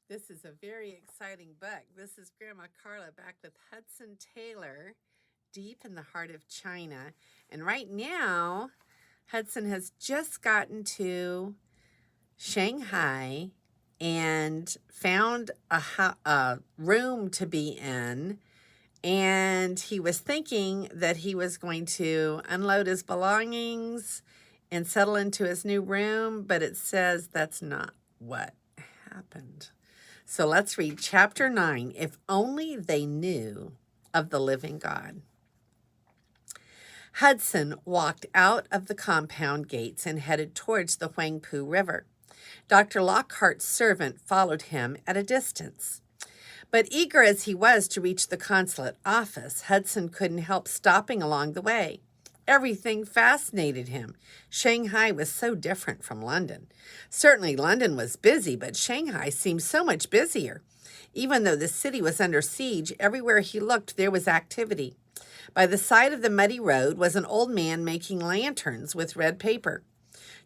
This is a very exciting book. This is Grandma Carla back with Hudson Taylor, deep in the heart of China. And right now, Hudson has just gotten to Shanghai and found a room to be in. And he was thinking that he was going to unload his belongings and settle into his new room, but it says that's not what happened. So let's read chapter 9. If only they knew of the living God. Hudson walked out of the compound gates and headed towards the Huangpu River. Dr. Lockhart's servant followed him at a distance. But eager as he was to reach the consulate office, Hudson couldn't help stopping along the way. Everything fascinated him. Shanghai was so different from London. Certainly London was busy, but Shanghai seemed so much busier. Even though the city was under siege, everywhere he looked there was activity. By the side of the muddy road was an old man making lanterns with red paper.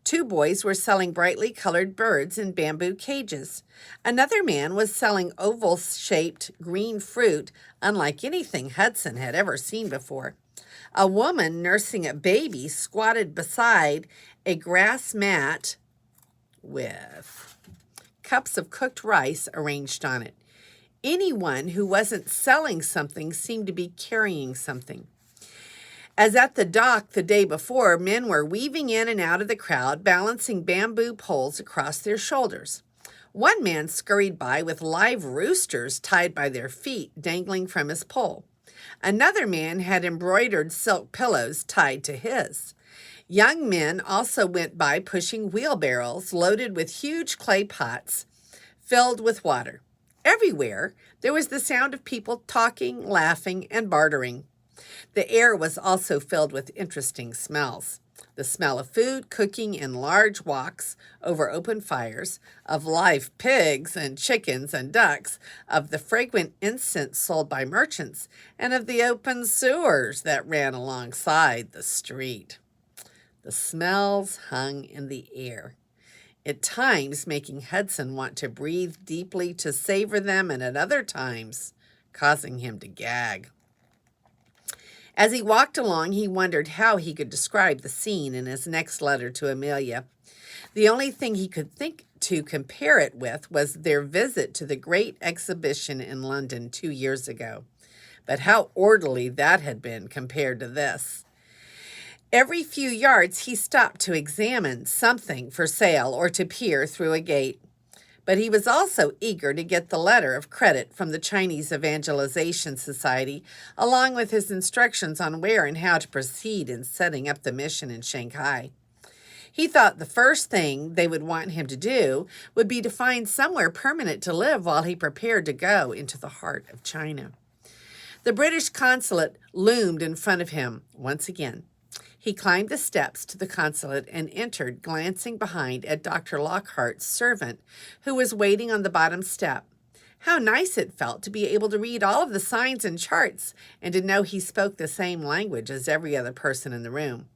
Two boys were selling brightly colored birds in bamboo cages. Another man was selling oval-shaped green fruit, unlike anything Hudson had ever seen before. A woman nursing a baby squatted beside a grass mat with cups of cooked rice arranged on it. Anyone who wasn't selling something seemed to be carrying something. As at the dock the day before, men were weaving in and out of the crowd, balancing bamboo poles across their shoulders. One man scurried by with live roosters tied by their feet dangling from his pole. Another man had embroidered silk pillows tied to his. Young men also went by pushing wheelbarrows loaded with huge clay pots filled with water. Everywhere there was the sound of people talking, laughing, and bartering. The air was also filled with interesting smells. The smell of food cooking in large woks over open fires, of live pigs and chickens and ducks, of the fragrant incense sold by merchants, and of the open sewers that ran alongside the street. The smells hung in the air, at times making Hudson want to breathe deeply to savor them, and at other times causing him to gag. As he walked along, he wondered how he could describe the scene in his next letter to Amelia. The only thing he could think to compare it with was their visit to the great exhibition in London 2 years ago. But how orderly that had been compared to this. Every few yards he stopped to examine something for sale or to peer through a gate. But he was also eager to get the letter of credit from the Chinese Evangelization Society, along with his instructions on where and how to proceed in setting up the mission in Shanghai. He thought the first thing they would want him to do would be to find somewhere permanent to live while he prepared to go into the heart of China. The British consulate loomed in front of him once again. He climbed the steps to the consulate and entered, glancing behind at Dr. Lockhart's servant, who was waiting on the bottom step. How nice it felt to be able to read all of the signs and charts and to know he spoke the same language as every other person in the room.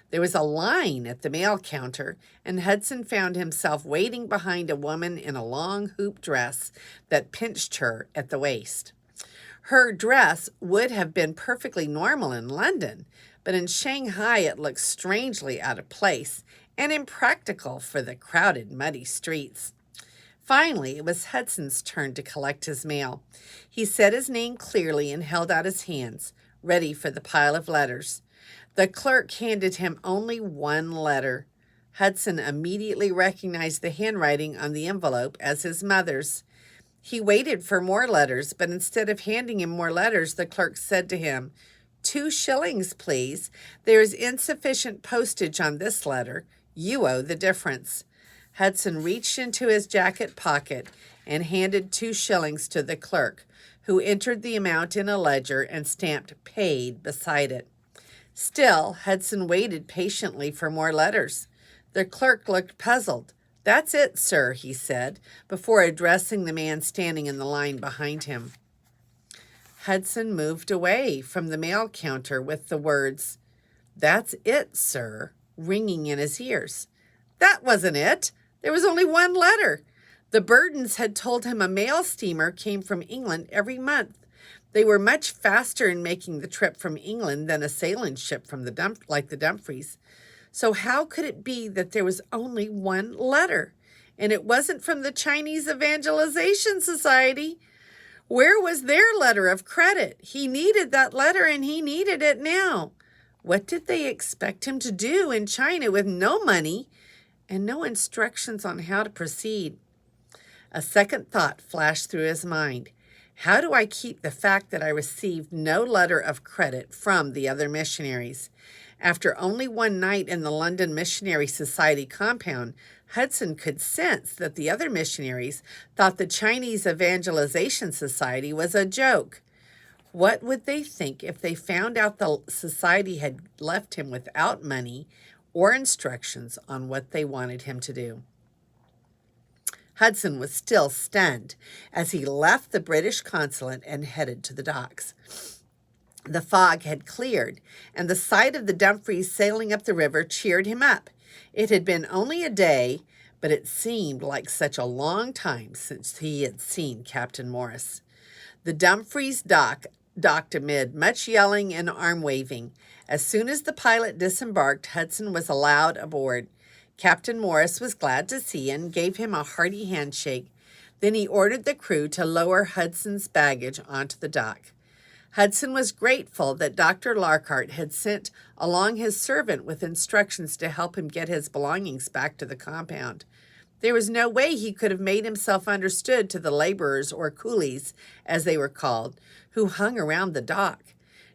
There was a line at the mail counter, and Hudson found himself waiting behind a woman in a long hoop dress that pinched her at the waist. Her dress would have been perfectly normal in London, but in Shanghai it looked strangely out of place and impractical for the crowded, muddy streets. Finally, it was Hudson's turn to collect his mail. He said his name clearly and held out his hands, ready for the pile of letters. The clerk handed him only one letter. Hudson immediately recognized the handwriting on the envelope as his mother's. He waited for more letters, but instead of handing him more letters, the clerk said to him, 2 shillings, please. There is insufficient postage on this letter. You owe the difference. Hudson reached into his jacket pocket and handed 2 shillings to the clerk, who entered the amount in a ledger and stamped paid beside it. Still, Hudson waited patiently for more letters. The clerk looked puzzled. That's it, sir, he said, before addressing the man standing in the line behind him. Hudson moved away from the mail counter with the words, "That's it, sir," ringing in his ears. That wasn't it. There was only one letter. The Burdens had told him a mail steamer came from England every month. They were much faster in making the trip from England than a sailing ship from like the Dumfries. So how could it be that there was only one letter? And it wasn't from the Chinese Evangelization Society. Where was their letter of credit? He needed that letter and he needed it now. What did they expect him to do in China with no money and no instructions on how to proceed? A second thought flashed through his mind. How do I keep the fact that I received no letter of credit from the other missionaries? After only one night in the London Missionary Society compound, Hudson could sense that the other missionaries thought the Chinese Evangelization Society was a joke. What would they think if they found out the society had left him without money or instructions on what they wanted him to do? Hudson was still stunned as he left the British consulate and headed to the docks. The fog had cleared, and the sight of the Dumfries sailing up the river cheered him up. It had been only a day, but it seemed like such a long time since he had seen Captain Morris. The Dumfries docked amid much yelling and arm-waving. As soon as the pilot disembarked, Hudson was allowed aboard. Captain Morris was glad to see him and gave him a hearty handshake. Then he ordered the crew to lower Hudson's baggage onto the dock. Hudson was grateful that Dr. Lockhart had sent along his servant with instructions to help him get his belongings back to the compound. There was no way he could have made himself understood to the laborers, or coolies, as they were called, who hung around the dock.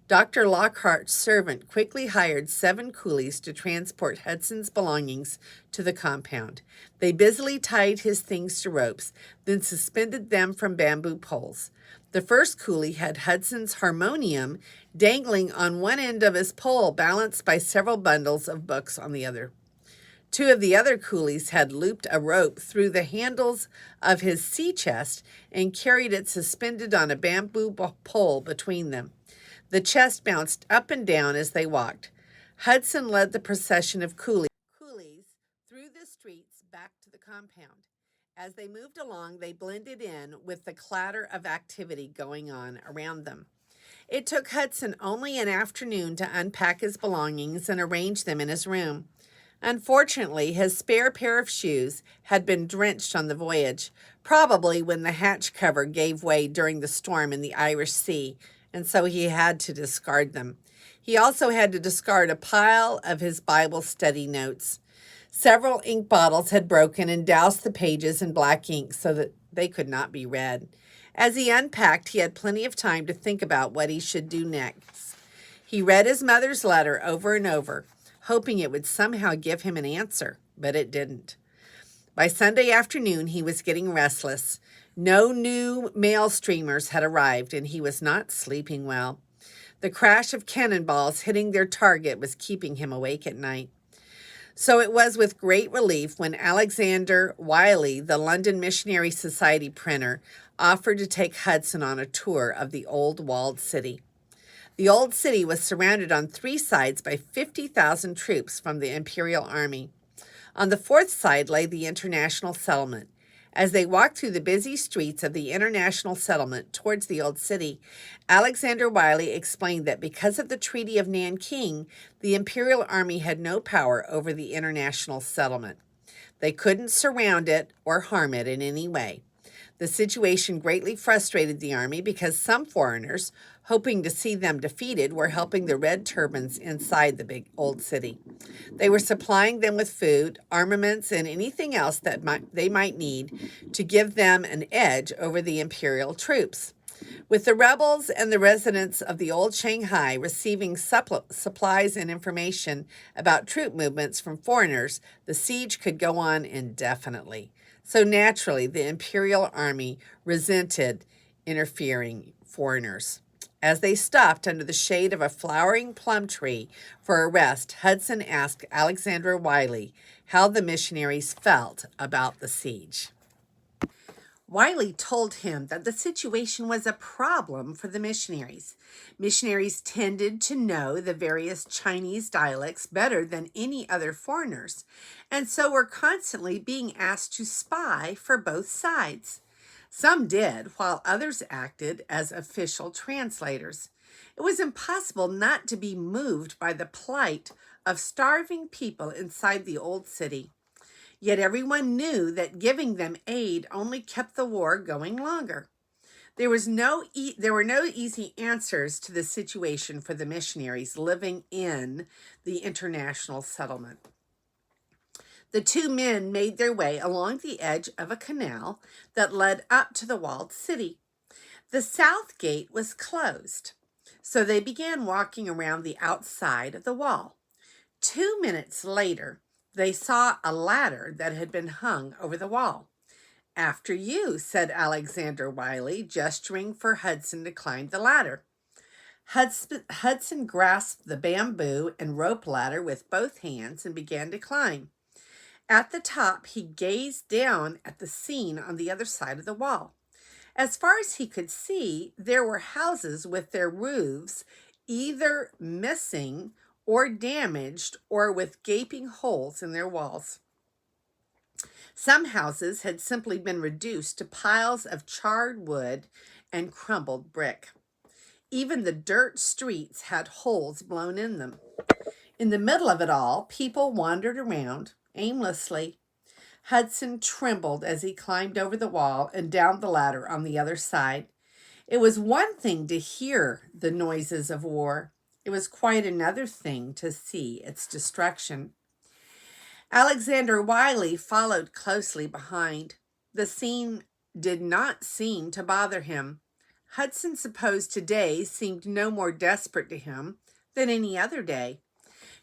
Dr. Lockhart's servant quickly hired 7 coolies to transport Hudson's belongings to the compound. They busily tied his things to ropes, then suspended them from bamboo poles. The first coolie had Hudson's harmonium dangling on one end of his pole, balanced by several bundles of books on the other. 2 of the other coolies had looped a rope through the handles of his sea chest and carried it suspended on a bamboo pole between them. The chest bounced up and down as they walked. Hudson led the procession of coolies through the streets back to the compound. As they moved along, they blended in with the clatter of activity going on around them. It took Hudson only an afternoon to unpack his belongings and arrange them in his room. Unfortunately, his spare pair of shoes had been drenched on the voyage, probably when the hatch cover gave way during the storm in the Irish Sea, and so he had to discard them. He also had to discard a pile of his Bible study notes. Several ink bottles had broken and doused the pages in black ink so that they could not be read. As he unpacked, he had plenty of time to think about what he should do next. He read his mother's letter over and over, hoping it would somehow give him an answer, but it didn't. By Sunday afternoon, he was getting restless. No new mail streamers had arrived, and he was not sleeping well. The crash of cannonballs hitting their target was keeping him awake at night. So it was with great relief when Alexander Wiley, the London Missionary Society printer, offered to take Hudson on a tour of the old walled city. The old city was surrounded on 3 sides by 50,000 troops from the Imperial Army. On the 4th side lay the international settlement. As they walked through the busy streets of the international settlement towards the old city, Alexander Wiley explained that because of the Treaty of Nanking, the Imperial Army had no power over the international settlement. They couldn't surround it or harm it in any way. The situation greatly frustrated the army because some foreigners, hoping to see them defeated, were helping the red turbans inside the big old city. They were supplying them with food, armaments, and anything else that they might need to give them an edge over the imperial troops. With the rebels and the residents of the old Shanghai receiving supplies and information about troop movements from foreigners, the siege could go on indefinitely. So naturally, the Imperial Army resented interfering foreigners. As they stopped under the shade of a flowering plum tree for a rest, Hudson asked Alexander Wiley how the missionaries felt about the siege. Wiley told him that the situation was a problem for the missionaries. Missionaries tended to know the various Chinese dialects better than any other foreigners, and so were constantly being asked to spy for both sides. Some did, while others acted as official translators. It was impossible not to be moved by the plight of starving people inside the old city. Yet everyone knew that giving them aid only kept the war going longer. There were no easy answers to the situation for the missionaries living in the international settlement. The two men made their way along the edge of a canal that led up to the walled city. The south gate was closed, so they began walking around the outside of the wall. 2 minutes later, they saw a ladder that had been hung over the wall. "After you," said Alexander Wiley, gesturing for Hudson to climb the ladder. Hudson grasped the bamboo and rope ladder with both hands and began to climb. At the top, he gazed down at the scene on the other side of the wall. As far as he could see, there were houses with their roofs either missing or damaged or with gaping holes in their walls. Some houses had simply been reduced to piles of charred wood and crumbled brick. Even the dirt streets had holes blown in them. In the middle of it all, people wandered around aimlessly. Hudson trembled as he climbed over the wall and down the ladder on the other side. It was one thing to hear the noises of war. It was quite another thing to see its destruction. Alexander Wiley followed closely behind. The scene did not seem to bother him. Hudson supposed today seemed no more desperate to him than any other day.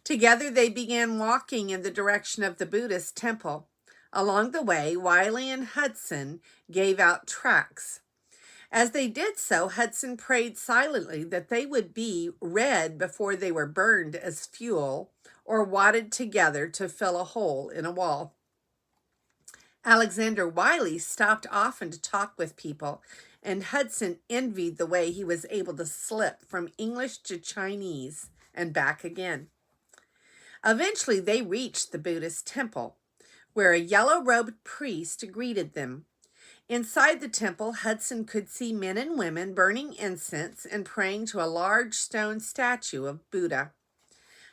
Together they began walking in the direction of the Buddhist temple. Along the way, Wiley and Hudson gave out tracts. As they did so, Hudson prayed silently that they would be read before they were burned as fuel or wadded together to fill a hole in a wall. Alexander Wiley stopped often to talk with people, and Hudson envied the way he was able to slip from English to Chinese and back again. Eventually, they reached the Buddhist temple, where a yellow-robed priest greeted them. Inside the temple, Hudson could see men and women burning incense and praying to a large stone statue of Buddha.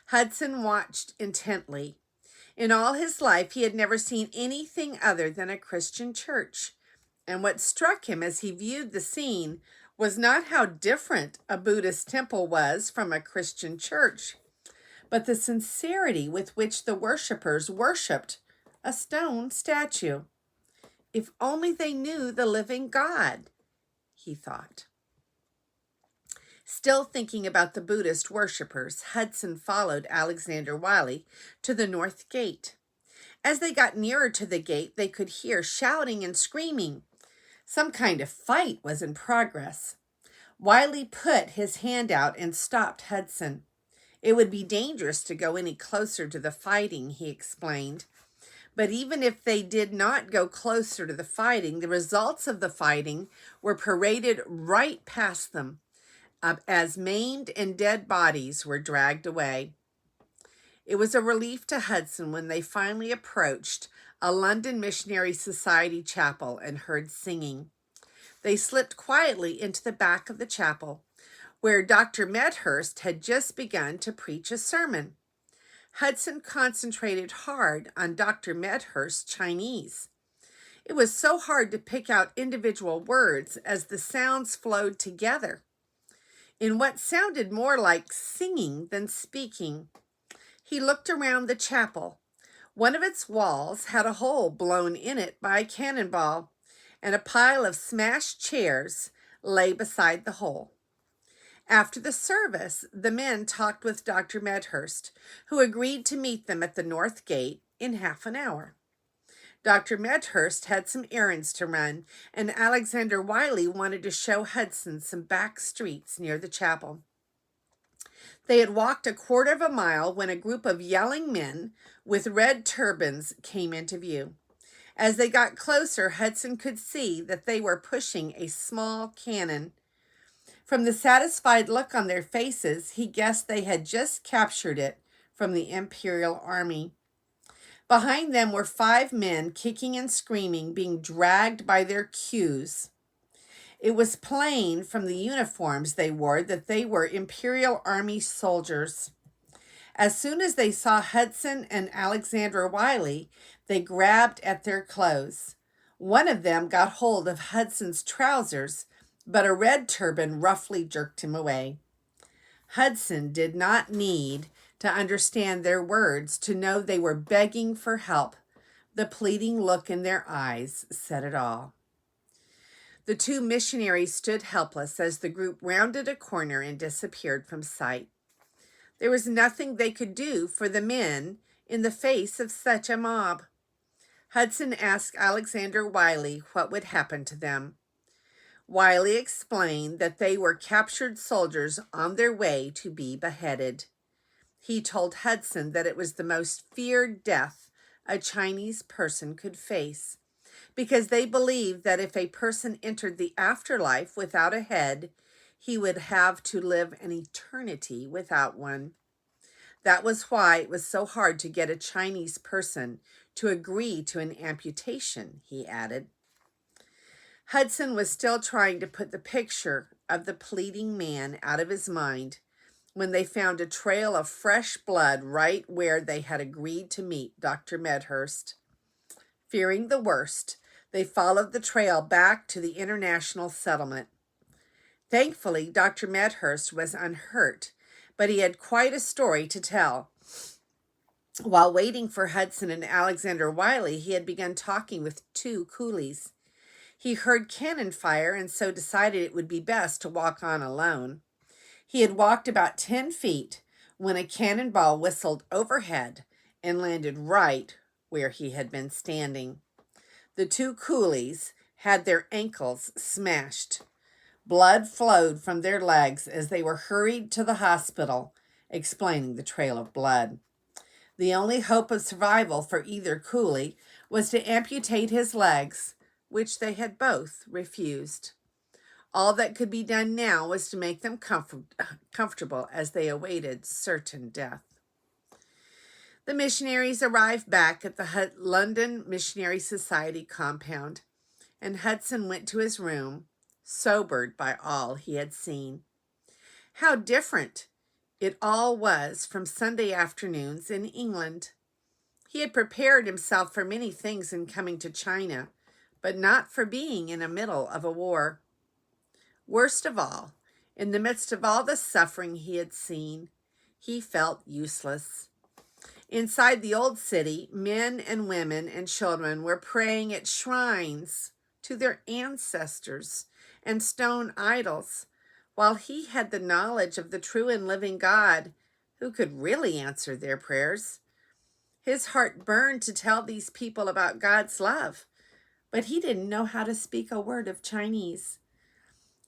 Hudson watched intently. In all his life, he had never seen anything other than a Christian church. And what struck him as he viewed the scene was not how different a Buddhist temple was from a Christian church, but the sincerity with which the worshipers worshipped a stone statue. If only they knew the living God, he thought. Still thinking about the Buddhist worshippers, Hudson followed Alexander Wiley to the north gate. As they got nearer to the gate, they could hear shouting and screaming. Some kind of fight was in progress. Wiley put his hand out and stopped Hudson. It would be dangerous to go any closer to the fighting, he explained. But even if they did not go closer to the fighting, the results of the fighting were paraded right past them as maimed and dead bodies were dragged away. It was a relief to Hudson when they finally approached a London Missionary Society chapel and heard singing. They slipped quietly into the back of the chapel, where Dr. Medhurst had just begun to preach a sermon. Hudson concentrated hard on Dr. Medhurst's Chinese. It was so hard to pick out individual words as the sounds flowed together in what sounded more like singing than speaking. He looked around the chapel. One of its walls had a hole blown in it by a cannonball, and a pile of smashed chairs lay beside the hole. After the service, the men talked with Dr. Medhurst, who agreed to meet them at the north gate in half an hour. Dr. Medhurst had some errands to run, and Alexander Wiley wanted to show Hudson some back streets near the chapel. They had walked a quarter of a mile when a group of yelling men with red turbans came into view. As they got closer, Hudson could see that they were pushing a small cannon. From the satisfied look on their faces, he guessed they had just captured it from the Imperial Army. Behind them were 5 men, kicking and screaming, being dragged by their queues. It was plain from the uniforms they wore that they were Imperial Army soldiers. As soon as they saw Hudson and Alexander Wiley, they grabbed at their clothes. One of them got hold of Hudson's trousers, but a red turban roughly jerked him away. Hudson did not need to understand their words to know they were begging for help. The pleading look in their eyes said it all. The 2 missionaries stood helpless as the group rounded a corner and disappeared from sight. There was nothing they could do for the men in the face of such a mob. Hudson asked Alexander Wiley what would happen to them. Wiley explained that they were captured soldiers on their way to be beheaded. He told Hudson that it was the most feared death a Chinese person could face, because they believed that if a person entered the afterlife without a head, he would have to live an eternity without one. That was why it was so hard to get a Chinese person to agree to an amputation, he added. Hudson was still trying to put the picture of the pleading man out of his mind when they found a trail of fresh blood right where they had agreed to meet Dr. Medhurst. Fearing the worst, they followed the trail back to the international settlement. Thankfully, Dr. Medhurst was unhurt, but he had quite a story to tell. While waiting for Hudson and Alexander Wiley, he had begun talking with 2 coolies. He heard cannon fire and so decided it would be best to walk on alone. He had walked about 10 feet when a cannonball whistled overhead and landed right where he had been standing. The 2 coolies had their ankles smashed. Blood flowed from their legs as they were hurried to the hospital, explaining the trail of blood. The only hope of survival for either coolie was to amputate his legs, which they had both refused. All that could be done now was to make them comfortable as they awaited certain death. The missionaries arrived back at the London Missionary Society compound, and Hudson went to his room, sobered by all he had seen. How different it all was from Sunday afternoons in England. He had prepared himself for many things in coming to China, but not for being in the middle of a war. Worst of all, in the midst of all the suffering he had seen, he felt useless. Inside the old city, men and women and children were praying at shrines to their ancestors and stone idols, while he had the knowledge of the true and living God who could really answer their prayers. His heart burned to tell these people about God's love, but he didn't know how to speak a word of Chinese.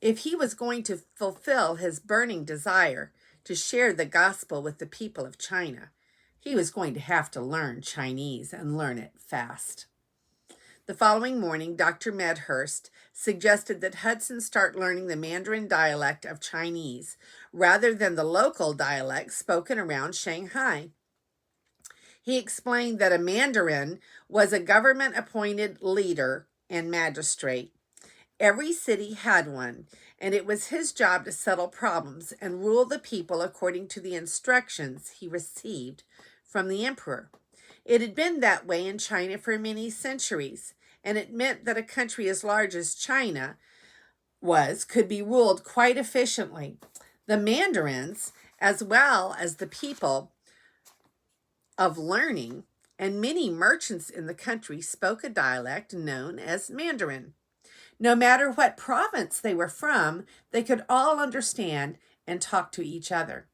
If he was going to fulfill his burning desire to share the gospel with the people of China, he was going to have to learn Chinese and learn it fast. The following morning, Dr. Medhurst suggested that Hudson start learning the Mandarin dialect of Chinese rather than the local dialect spoken around Shanghai. He explained that a Mandarin was a government-appointed leader and magistrate. Every city had one, and it was his job to settle problems and rule the people according to the instructions he received from the emperor. It had been that way in China for many centuries, and it meant that a country as large as China could be ruled quite efficiently. The Mandarins, as well as the people of learning, and many merchants in the country spoke a dialect known as Mandarin. No matter what province they were from, they could all understand and talk to each other.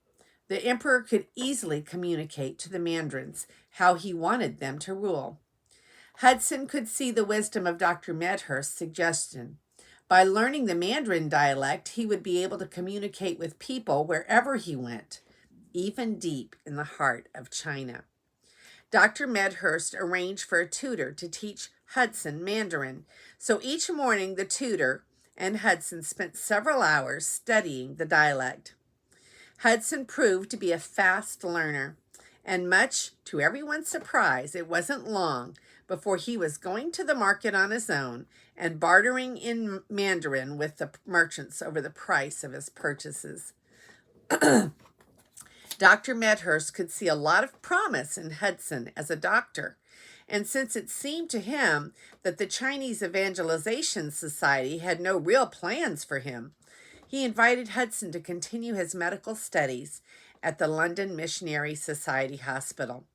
The emperor could easily communicate to the Mandarins how he wanted them to rule. Hudson could see the wisdom of Dr. Medhurst's suggestion. By learning the Mandarin dialect, he would be able to communicate with people wherever he went, even deep in the heart of China. Dr. Medhurst arranged for a tutor to teach Hudson Mandarin. So each morning the tutor and Hudson spent several hours studying the dialect. Hudson proved to be a fast learner, and much to everyone's surprise, it wasn't long before he was going to the market on his own and bartering in Mandarin with the merchants over the price of his purchases. Dr. Medhurst could see a lot of promise in Hudson as a doctor, and since it seemed to him that the Chinese Evangelization Society had no real plans for him, he invited Hudson to continue his medical studies at the London Missionary Society Hospital.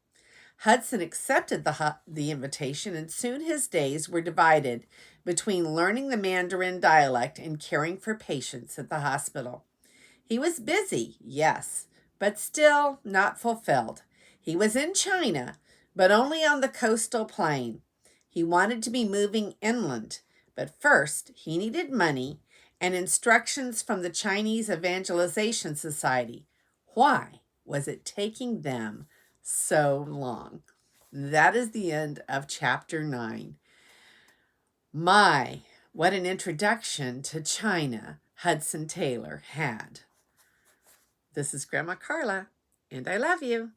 Hudson accepted the invitation, and soon his days were divided between learning the Mandarin dialect and caring for patients at the hospital. He was busy, yes, but still not fulfilled. He was in China, but only on the coastal plain. He wanted to be moving inland, but first he needed money and instructions from the Chinese Evangelization Society. Why was it taking them so long? That is the end of chapter 9. My, what an introduction to China Hudson Taylor had. This is Grandma Carla, and I love you.